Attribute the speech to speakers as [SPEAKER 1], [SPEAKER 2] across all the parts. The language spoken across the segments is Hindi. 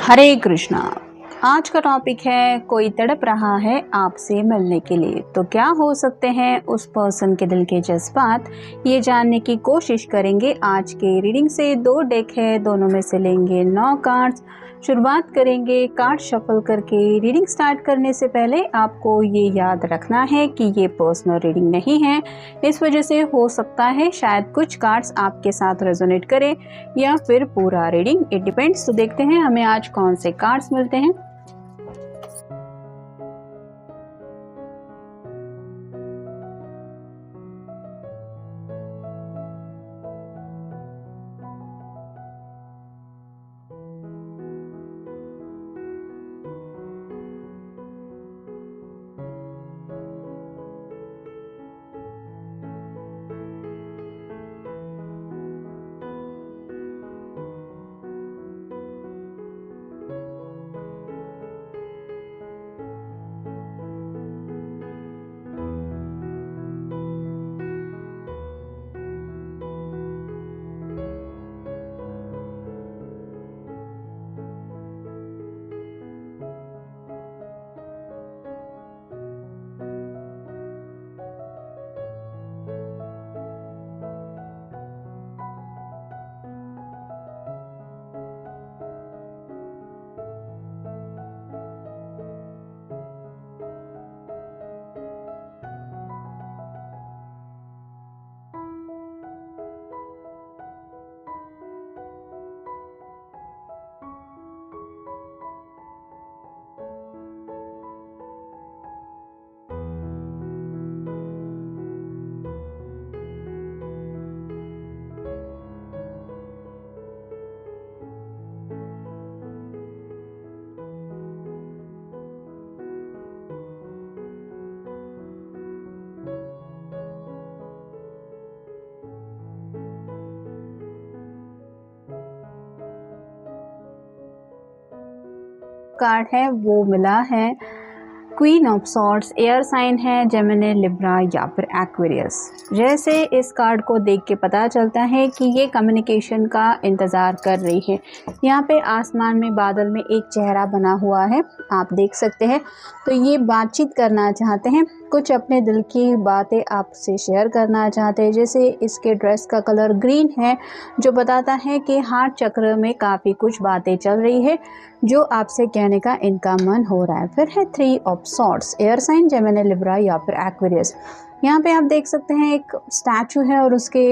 [SPEAKER 1] हरे कृष्णा। आज का टॉपिक है कोई तड़प रहा है आपसे मिलने के लिए, तो क्या हो सकते हैं उस पर्सन के दिल के जज्बात, ये जानने की कोशिश करेंगे आज के रीडिंग से। 2 डेक है, दोनों में से लेंगे 9 कार्ड्स। शुरुआत करेंगे कार्ड शफल करके। रीडिंग स्टार्ट करने से पहले आपको ये याद रखना है कि ये पर्सनल रीडिंग नहीं है, इस वजह से हो सकता है शायद कुछ कार्ड्स आपके साथ रेजोनेट करें या फिर पूरा रीडिंग, इट डिपेंड्स। तो देखते हैं हमें आज कौन से कार्ड्स मिलते हैं। कार्ड है वो मिला है queen of swords. Air sign है जेमिनी, लिब्रा या फिर एक्वेरियस। जैसे इस कार्ड को देख के पता चलता है कि ये कम्युनिकेशन का इंतज़ार कर रही है। यहाँ पे आसमान में बादल में एक चेहरा बना हुआ है, आप देख सकते हैं। तो ये बातचीत करना चाहते हैं, कुछ अपने दिल की बातें आपसे शेयर करना चाहते हैं। जैसे इसके ड्रेस का कलर ग्रीन है, जो बताता है कि हार्ट चक्र में काफ़ी कुछ बातें चल रही है जो आपसे कहने का इनका मन हो रहा है। फिर है 3 of swords. Air sign Gemini, Libra या फिर एक्वेरियस। यहाँ पे आप देख सकते हैं एक स्टैचू है और उसके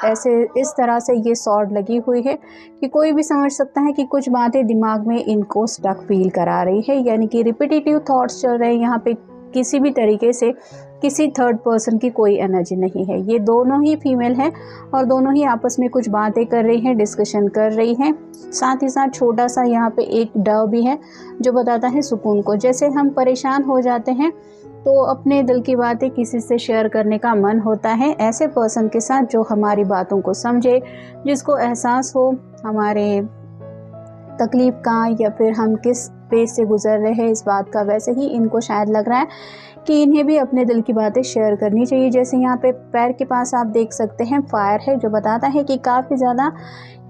[SPEAKER 1] ऐसे इस तरह से ये सॉर्ड लगी हुई है कि कोई भी समझ सकता है कि कुछ बातें दिमाग में इनको स्टक फील करा रही है, यानी कि रिपीटेटिव थॉट्स चल रहे हैं। यहाँ पे किसी भी तरीके से किसी थर्ड पर्सन की कोई एनर्जी नहीं है। ये दोनों ही फीमेल हैं और दोनों ही आपस में कुछ बातें कर रही हैं, डिस्कशन कर रही हैं। साथ ही साथ छोटा सा यहाँ पे एक डव भी है जो बताता है सुकून को। जैसे हम परेशान हो जाते हैं तो अपने दिल की बातें किसी से शेयर करने का मन होता है, ऐसे पर्सन के साथ जो हमारी बातों को समझे, जिसको एहसास हो हमारे तकलीफ़ का या फिर हम किस फेज से गुजर रहे हैं इस बात का। वैसे ही इनको शायद लग रहा है कि इन्हें भी अपने दिल की बातें शेयर करनी चाहिए। जैसे यहाँ पे पैर के पास आप देख सकते हैं फायर है, जो बताता है कि काफ़ी ज़्यादा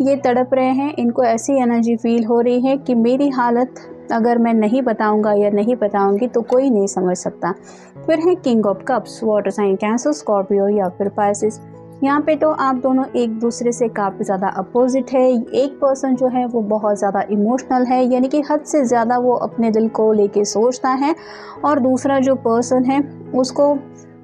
[SPEAKER 1] ये तड़प रहे हैं। इनको ऐसी एनर्जी फील हो रही है कि मेरी हालत अगर मैं नहीं बताऊंगा या नहीं बताऊंगी तो कोई नहीं समझ सकता। फिर है king of cups. Water sign Cancer, Scorpio या फिर पाइसिस। यहाँ पे तो आप दोनों एक दूसरे से काफ़ी ज़्यादा अपोजिट है। एक पर्सन जो है वो बहुत ज़्यादा इमोशनल है, यानी कि हद से ज़्यादा वो अपने दिल को लेके सोचता है, और दूसरा जो पर्सन है उसको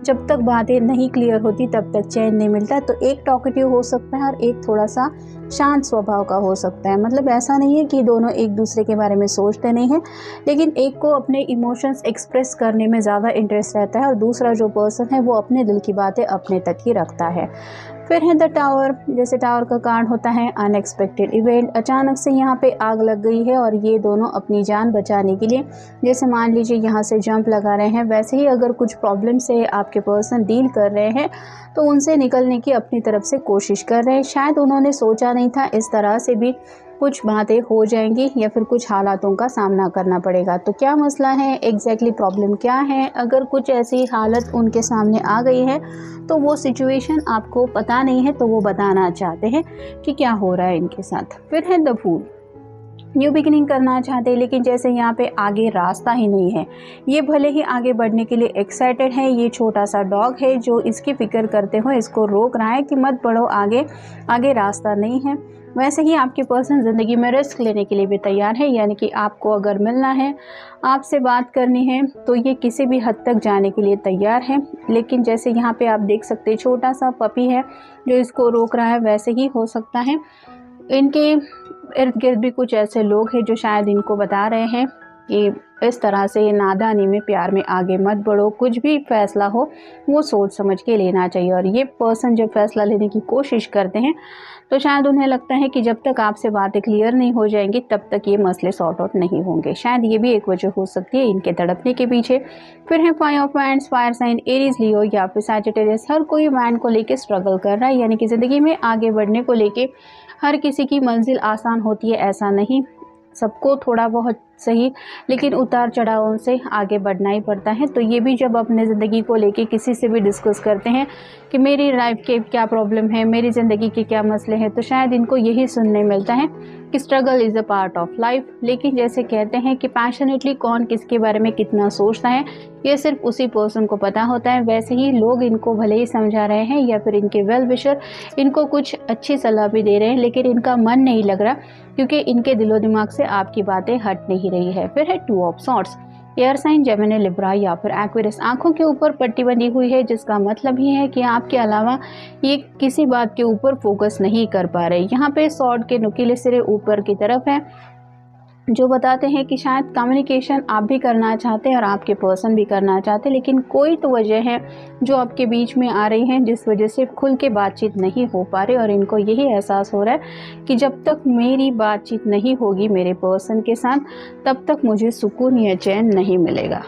[SPEAKER 1] जब तक बातें नहीं क्लियर होती तब तक चैन नहीं मिलता। तो एक टॉकेटिव हो सकता है और एक थोड़ा सा शांत स्वभाव का हो सकता है। मतलब ऐसा नहीं है कि दोनों एक दूसरे के बारे में सोचते नहीं हैं, लेकिन एक को अपने इमोशंस एक्सप्रेस करने में ज़्यादा इंटरेस्ट रहता है और दूसरा जो पर्सन है वो अपने दिल की बातें अपने तक ही रखता है। फिर है द टावर। जैसे टावर का कार्ड होता है अनएक्सपेक्टेड इवेंट। अचानक से यहाँ पे आग लग गई है और ये दोनों अपनी जान बचाने के लिए, जैसे मान लीजिए यहाँ से जंप लगा रहे हैं, वैसे ही अगर कुछ प्रॉब्लम से आपके पर्सन डील कर रहे हैं तो उनसे निकलने की अपनी तरफ से कोशिश कर रहे हैं। शायद उन्होंने सोचा नहीं था इस तरह से भी कुछ बातें हो जाएंगी या फिर कुछ हालातों का सामना करना पड़ेगा। तो क्या मसला है, एग्जैक्टली प्रॉब्लम क्या है? अगर कुछ ऐसी हालत उनके सामने आ गई है तो वो सिचुएशन आपको पता नहीं है, तो वो बताना चाहते हैं कि क्या हो रहा है इनके साथ। फिर है द फूल। न्यू बिगिनिंग करना चाहते हैं, लेकिन जैसे यहाँ पे आगे रास्ता ही नहीं है। ये भले ही आगे बढ़ने के लिए एक्साइटेड है, ये छोटा सा डॉग है जो इसकी फ़िक्र करते हुए इसको रोक रहा है कि मत बढ़ो आगे, आगे रास्ता नहीं है। वैसे ही आपके पर्सन ज़िंदगी में रिस्क लेने के लिए भी तैयार है, यानी कि आपको अगर मिलना है, आपसे बात करनी है, तो ये किसी भी हद तक जाने के लिए तैयार है। लेकिन जैसे यहाँ पे आप देख सकते हैं छोटा सा पपी है जो इसको रोक रहा है, वैसे ही हो सकता है इनके इर्द गिर्द भी कुछ ऐसे लोग हैं जो शायद इनको बता रहे हैं कि इस तरह से नादानी में प्यार में आगे मत बढ़ो, कुछ भी फैसला हो वो सोच समझ के लेना चाहिए। और ये पर्सन जब फैसला लेने की कोशिश करते हैं तो शायद उन्हें लगता है कि जब तक आपसे बातें क्लियर नहीं हो जाएंगी तब तक ये मसले सॉर्ट आउट नहीं होंगे। शायद ये भी एक वजह हो सकती है इनके तड़पने के पीछे। फिर है 5 of wands, fire sign Aries, Leo या फिर सैजिटेरियस। हर कोई मैन को लेके स्ट्रगल कर रहा है, यानी कि ज़िंदगी में आगे बढ़ने को लेके हर किसी की मंजिल आसान होती है ऐसा नहीं, सबको थोड़ा बहुत सही लेकिन उतार चढ़ावों से आगे बढ़ना ही पड़ता है। तो ये भी जब अपने ज़िंदगी को लेके किसी से भी डिस्कस करते हैं कि मेरी लाइफ के क्या प्रॉब्लम है, मेरी ज़िंदगी के क्या मसले हैं, तो शायद इनको यही सुनने मिलता है कि struggle is a part of life. लेकिन जैसे कहते हैं कि पैशनेटली कौन किसके बारे में कितना सोचता है ये सिर्फ उसी पर्सन को पता होता है। वैसे ही लोग इनको भले ही समझा रहे हैं या फिर इनके वेल विशर इनको कुछ अच्छी सलाह भी दे रहे हैं, लेकिन इनका मन नहीं लग रहा क्योंकि इनके दिलो दिमाग से आपकी बातें हट नहीं रही है। फिर है 2 of swords, air sign, Gemini, Libra या फिर एक्वेरियस। आंखों के ऊपर पट्टी बंधी हुई है जिसका मतलब ही है कि आपके अलावा ये किसी बात के ऊपर फोकस नहीं कर पा रहे। यहाँ पे सॉर्ड के नुकीले सिरे ऊपर की तरफ है जो बताते हैं कि शायद कम्युनिकेशन आप भी करना चाहते हैं और आपके पर्सन भी करना चाहते हैं, लेकिन कोई तो वजह है जो आपके बीच में आ रही है जिस वजह से खुल के बातचीत नहीं हो पा रही। और इनको यही एहसास हो रहा है कि जब तक मेरी बातचीत नहीं होगी मेरे पर्सन के साथ तब तक मुझे सुकून या चैन नहीं मिलेगा।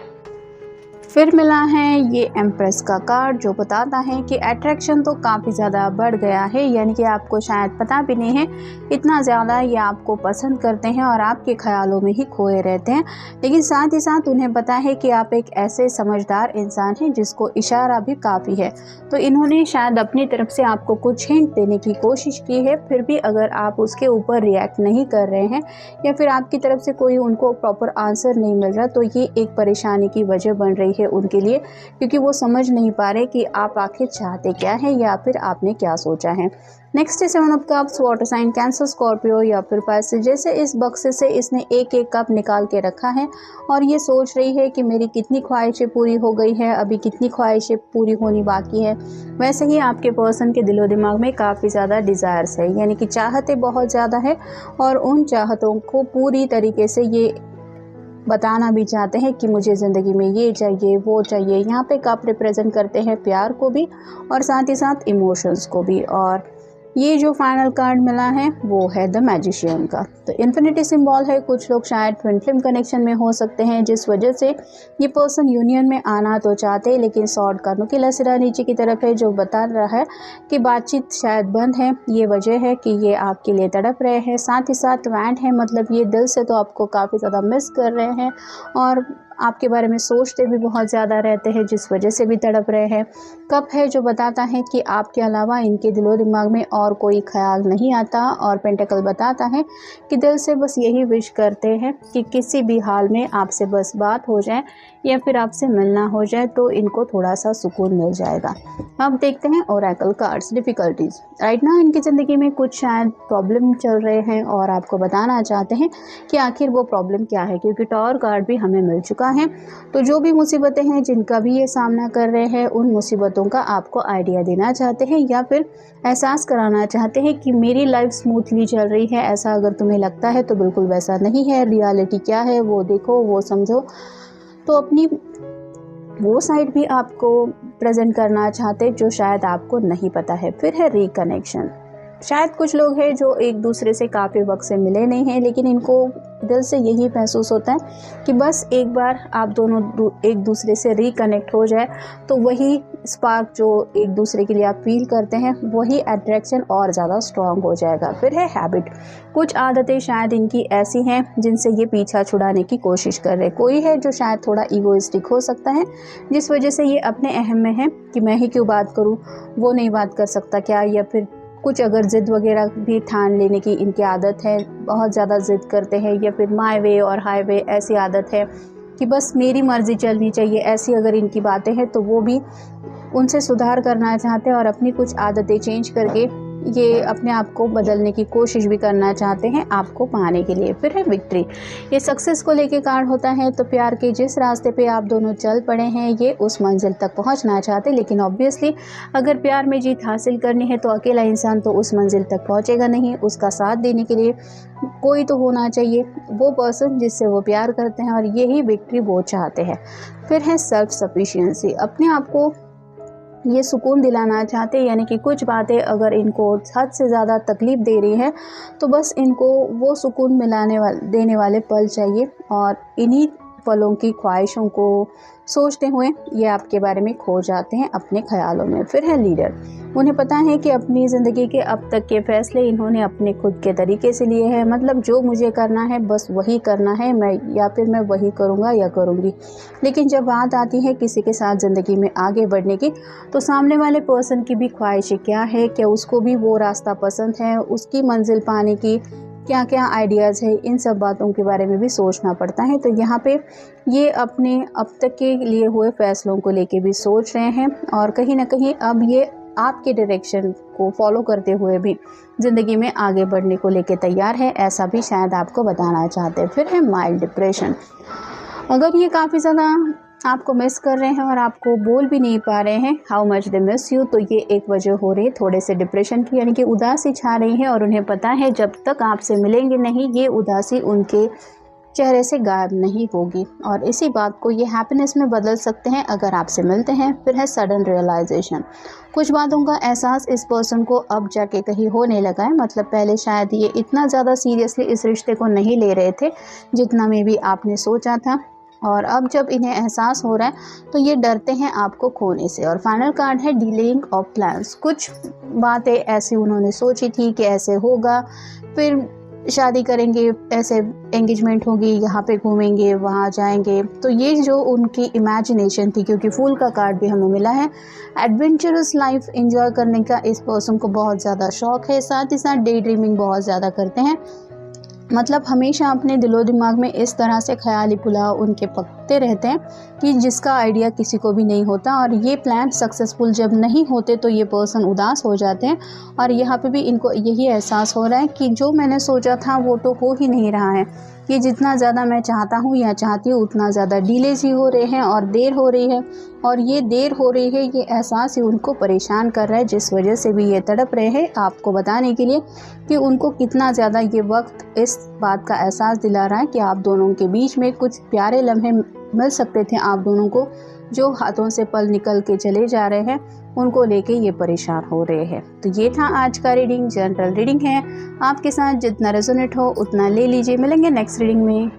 [SPEAKER 1] फिर मिला है ये एम्प्रेस का कार्ड जो बताता है कि अट्रैक्शन तो काफ़ी ज़्यादा बढ़ गया है, यानी कि आपको शायद पता भी नहीं है इतना ज़्यादा ये आपको पसंद करते हैं और आपके ख्यालों में ही खोए रहते हैं। लेकिन साथ ही साथ उन्हें पता है कि आप एक ऐसे समझदार इंसान हैं जिसको इशारा भी काफ़ी है। तो इन्होंने शायद अपनी तरफ से आपको कुछ हिंट देने की कोशिश की है, फिर भी अगर आप उसके ऊपर रिएक्ट नहीं कर रहे हैं या फिर आपकी तरफ से कोई उनको प्रॉपर आंसर नहीं मिल रहा, तो ये एक परेशानी की वजह बन रही है उनके लिए, क्योंकि वो समझ नहीं पा रहे कि आप आखिर चाहते क्या है या फिर आपने क्या सोचा है। नेक्स्ट है 7 of cups, water sign, Cancer, Scorpio या फिर पाइसेस। जैसे इस बक्से से इसने एक एक कप निकाल के रखा है और ये सोच रही है कि मेरी कितनी ख्वाहिशें पूरी हो गई है, अभी कितनी ख्वाहिशें पूरी होनी बाकी है। वैसे ही आपके पर्सन के दिलो दिमाग में काफ़ी ज़्यादा डिज़ायर्स है, यानी कि चाहते बहुत ज़्यादा है और उन चाहतों को पूरी तरीके से ये बताना भी चाहते हैं कि मुझे ज़िंदगी में ये चाहिए वो चाहिए। यहाँ पे कप रिप्रेजेंट करते हैं प्यार को भी और साथ ही साथ इमोशंस को भी। और ये जो फाइनल कार्ड मिला है वो है द मैजिशियन का। तो इन्फिनिटी सिंबल है, कुछ लोग शायद ट्विन फ्लेम कनेक्शन में हो सकते हैं जिस वजह से ये पर्सन यूनियन में आना तो चाहते हैं, लेकिन सॉर्ड का नुकीला सिरा नीचे की तरफ है जो बता रहा है कि बातचीत शायद बंद है। ये वजह है कि ये आपके लिए तड़प रहे हैं। साथ ही साथ वैंड है, मतलब ये दिल से तो आपको काफ़ी ज़्यादा मिस कर रहे हैं और आपके बारे में सोचते भी बहुत ज़्यादा रहते हैं जिस वजह से भी तड़प रहे हैं। कप है जो बताता है कि आपके अलावा इनके दिलो दिमाग में और कोई ख्याल नहीं आता। और पेंटिकल बताता है कि दिल से बस यही विश करते हैं कि किसी भी हाल में आपसे बस बात हो जाए या फिर आपसे मिलना हो जाए तो इनको थोड़ा सा सुकून मिल जाएगा। अब देखते हैं Oracle cards, difficulties. Right now इनकी ज़िंदगी में कुछ शायद प्रॉब्लम चल रहे हैं और आपको बताना चाहते हैं कि आखिर वो प्रॉब्लम क्या है, क्योंकि टॉवर कार्ड भी हमें मिल चुका है। तो जो भी मुसीबतें हैं जिनका भी ये सामना कर रहे हैं उन मुसीबतों का आपको आइडिया देना चाहते हैं या फिर एहसास कराना चाहते हैं कि मेरी लाइफ स्मूथली चल रही है। ऐसा अगर तुम्हें लगता है तो बिल्कुल वैसा नहीं है, रियलिटी क्या है वो देखो वो समझो। तो अपनी वो साइड भी आपको प्रेजेंट करना चाहते जो शायद आपको नहीं पता है। फिर है रिकनेक्शन। शायद कुछ लोग हैं जो एक दूसरे से काफ़ी वक्त से मिले नहीं हैं, लेकिन इनको दिल से यही महसूस होता है कि बस एक बार आप दोनों एक दूसरे से रिकनेक्ट हो जाए तो वही स्पार्क जो एक दूसरे के लिए आप फील करते हैं वही अट्रैक्शन और ज़्यादा स्ट्रॉन्ग हो जाएगा। फिर है हैबिट। कुछ आदतें शायद इनकी ऐसी हैं जिनसे ये पीछा छुड़ाने की कोशिश कर रहे। कोई है जो शायद थोड़ा ईगोइस्टिक हो सकता है जिस वजह से ये अपने अहम में है कि मैं ही क्यों बात करूँ, वो नहीं बात कर सकता क्या, या फिर कुछ अगर ज़िद वगैरह भी ठान लेने की इनकी आदत है, बहुत ज़्यादा ज़िद करते हैं, या फिर माय वे और हाईवे ऐसी आदत है कि बस मेरी मर्ज़ी चलनी चाहिए, ऐसी अगर इनकी बातें हैं तो वो भी उनसे सुधार करना चाहते हैं और अपनी कुछ आदतें चेंज करके ये अपने आप को बदलने की कोशिश भी करना चाहते हैं आपको पाने के लिए। फिर है विक्ट्री, ये सक्सेस को लेके कार्ड होता है। तो प्यार के जिस रास्ते पे आप दोनों चल पड़े हैं ये उस मंजिल तक पहुंचना चाहते, लेकिन ऑब्वियसली अगर प्यार में जीत हासिल करनी है तो अकेला इंसान तो उस मंजिल तक पहुंचेगा नहीं, उसका साथ देने के लिए कोई तो होना चाहिए, वो पर्सन जिससे वो प्यार करते हैं, और यही विक्ट्री वो चाहते हैं। फिर है सेल्फ सफिशिएंसी, अपने आप को ये सुकून दिलाना चाहते हैं, यानी कि कुछ बातें अगर इनको हद से ज़्यादा तकलीफ़ दे रही है तो बस इनको वो सुकून देने वाले पल चाहिए, और इन्हीं पलों की ख्वाहिशों को सोचते हुए ये आपके बारे में खो जाते हैं अपने ख्यालों में। फिर है लीडर, उन्हें पता है कि अपनी ज़िंदगी के अब तक के फ़ैसले इन्होंने अपने खुद के तरीके से लिए हैं, मतलब जो मुझे करना है बस वही करना है मैं, या फिर मैं वही करूँगा या करूँगी। लेकिन जब बात आती है किसी के साथ ज़िंदगी में आगे बढ़ने की, तो सामने वाले पर्सन की भी ख्वाहिशें क्या है, क्या उसको भी वो रास्ता पसंद है, उसकी मंजिल पाने की क्या क्या आइडियाज़ है, इन सब बातों के बारे में भी सोचना पड़ता है। तो यहाँ पे ये अपने अब तक के लिए हुए फ़ैसलों को लेके भी सोच रहे हैं, और कहीं ना कहीं अब ये आपके डायरेक्शन को फॉलो करते हुए भी ज़िंदगी में आगे बढ़ने को लेके तैयार है, ऐसा भी शायद आपको बताना चाहते हैं। फिर है माइल्ड डिप्रेशन, अगर ये काफ़ी ज़्यादा आपको मिस कर रहे हैं और आपको बोल भी नहीं पा रहे हैं how much they miss you, तो ये एक वजह हो रही है थोड़े से डिप्रेशन की, यानी कि उदासी छा रही है, और उन्हें पता है जब तक आपसे मिलेंगे नहीं ये उदासी उनके चेहरे से गायब नहीं होगी, और इसी बात को ये हैप्पीनेस में बदल सकते हैं अगर आपसे मिलते हैं। फिर है सडन रियलाइजेशन, कुछ बातों का एहसास इस पर्सन को अब जाके कहीं होने लगा है, मतलब पहले शायद ये इतना ज़्यादा सीरियसली इस रिश्ते को नहीं ले रहे थे जितना में भी आपने सोचा था, और अब जब इन्हें एहसास हो रहा है तो ये डरते हैं आपको खोने से। और फाइनल कार्ड है डीलेइंग ऑफ प्लान्स, कुछ बातें ऐसी उन्होंने सोची थी कि ऐसे होगा, फिर शादी करेंगे, ऐसे एंगेजमेंट होगी, यहाँ पे घूमेंगे, वहाँ जाएंगे, तो ये जो उनकी इमेजिनेशन थी, क्योंकि फूल का कार्ड भी हमें मिला है, एडवेंचरस लाइफ एंजॉय करने का इस पर्सन को बहुत ज़्यादा शौक है, साथ ही साथ डे ड्रीमिंग बहुत ज़्यादा करते हैं, मतलब हमेशा अपने दिलो दिमाग में इस तरह से ख्याली पुलाव उनके पकते रहते हैं कि जिसका आइडिया किसी को भी नहीं होता, और ये प्लान सक्सेसफुल जब नहीं होते तो ये पर्सन उदास हो जाते हैं, और यहाँ पे भी इनको यही एहसास हो रहा है कि जो मैंने सोचा था वो तो हो ही नहीं रहा है, ये जितना ज़्यादा मैं चाहता हूँ या चाहती हूँ उतना ज़्यादा डिलेज ही हो रहे हैं और देर हो रही है, और ये देर हो रही है ये एहसास ही उनको परेशान कर रहा है, जिस वजह से भी ये तड़प रहे हैं आपको बताने के लिए कि उनको कितना ज़्यादा ये वक्त इस बात का एहसास दिला रहा है कि आप दोनों के बीच में कुछ प्यारे लम्हे मिल सकते थे आप दोनों को, जो हाथों से पल निकल के चले जा रहे हैं, उनको लेके ये परेशान हो रहे हैं। तो ये था आज का रीडिंग, जनरल रीडिंग है, आपके साथ जितना रेजोनेट हो उतना ले लीजिए। मिलेंगे नेक्स्ट रीडिंग में।